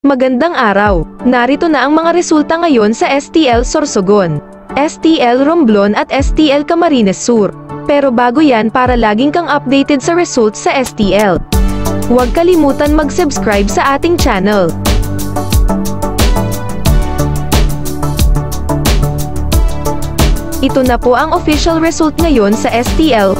Magandang araw! Narito na ang mga resulta ngayon sa STL Sorsogon, STL Romblon at STL Camarines Sur. Pero bago yan, para laging kang updated sa results sa STL, huwag kalimutan mag-subscribe sa ating channel. Ito na po ang official result ngayon sa STL.